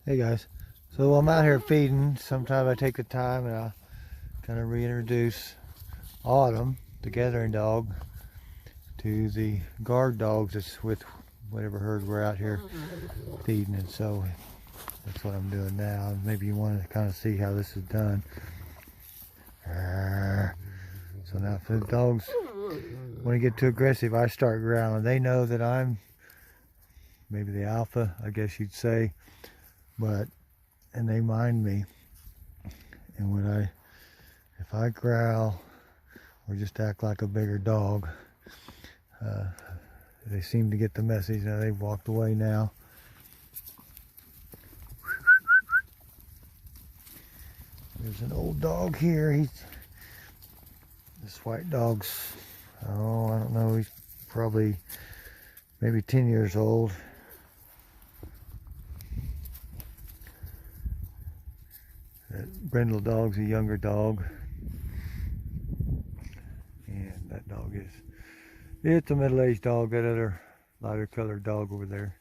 Hey guys, so I'm out here feeding. Sometimes I take the time and I kind of reintroduce Autumn, the gathering dog, to the guard dogs that's with whatever herd we're out here feeding. And so that's what I'm doing now. Maybe you want to kind of see how this is done. So now for the dogs, when they get too aggressive, I start growling. They know that I'm maybe the alpha, I guess you'd say. And they mind me, and if I growl or just act like a bigger dog, they seem to get the message. Now they've walked away now. There's an old dog here. This white dog's, I don't know, he's probably maybe 10 years old. That brindle dog's a younger dog, and that dog it's a middle-aged dog. That other lighter colored dog over there.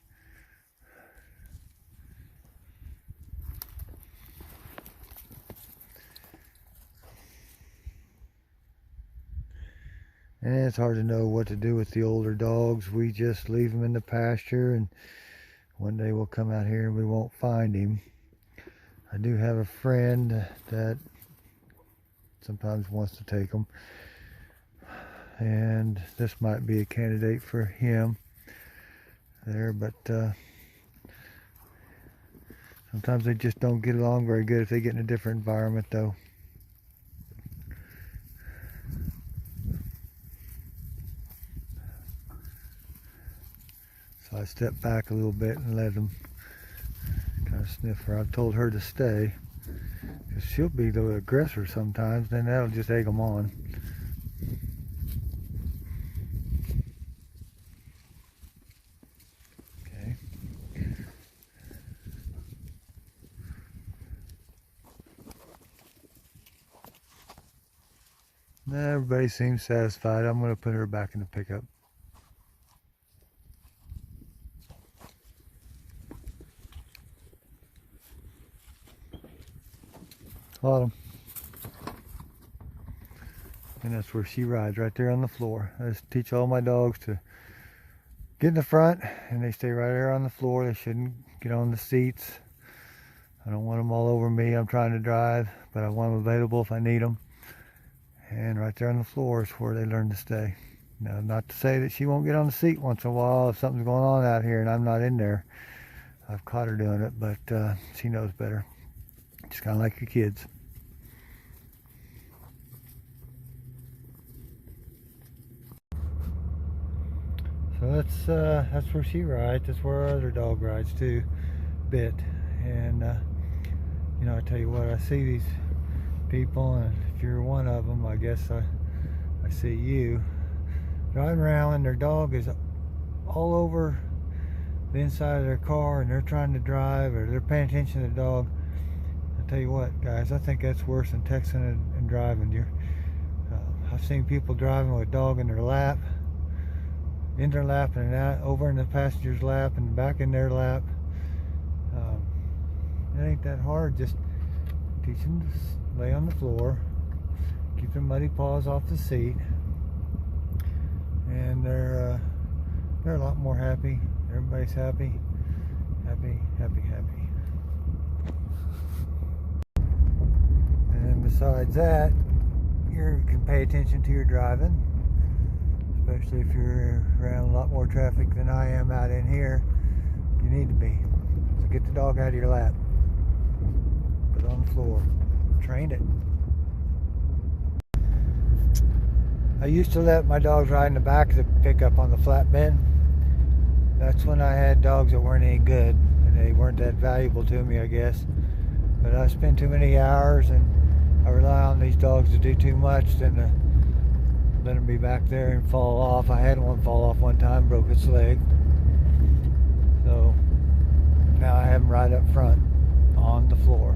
And it's hard to know what to do with the older dogs. We just leave them in the pasture, and one day we'll come out here and we won't find him. I do have a friend that sometimes wants to take them, and this might be a candidate for him there, but sometimes they just don't get along very good if they get in a different environment though. So I step back a little bit and let them kind of sniff her. I've told her to stay, because she'll be the aggressor sometimes, then that'll just egg them on. Okay. Now everybody seems satisfied. I'm going to put her back in the pickup. Autumn. And that's where she rides, right there on the floor. I just teach all my dogs to get in the front, and they stay right there on the floor. They shouldn't get on the seats. I don't want them all over me. I'm trying to drive, but I want them available if I need them. And right there on the floor is where they learn to stay. Now, not to say that she won't get on the seat once in a while if something's going on out here and I'm not in there. I've caught her doing it, but she knows better. Just kind of like your kids. So that's where she rides. That's where our other dog rides too, bit. And you know, I tell you what, I see these people, and if you're one of them, I guess I see you driving around, and their dog is all over the inside of their car, and they're trying to drive, or they're paying attention to the dog. I tell you what, guys, I think that's worse than texting and driving. I've seen people driving with a dog in their lap, and out, over in the passenger's lap, and back in their lap. It ain't that hard. Just teach them to lay on the floor, keep their muddy paws off the seat, and they're a lot more happy. Everybody's happy. And besides that, you can pay attention to your driving, especially if you're around a lot more traffic than I am out in here. You need to be. So get the dog out of your lap, put it on the floor, train it. I used to let my dogs ride in the back of the pickup on the flatbed. That's when I had dogs that weren't any good, and they weren't that valuable to me, I guess. But I spend too many hours, and I rely on these dogs to do too much than to let them be back there and fall off. I had one fall off one time, broke its leg. So now I have them right up front on the floor.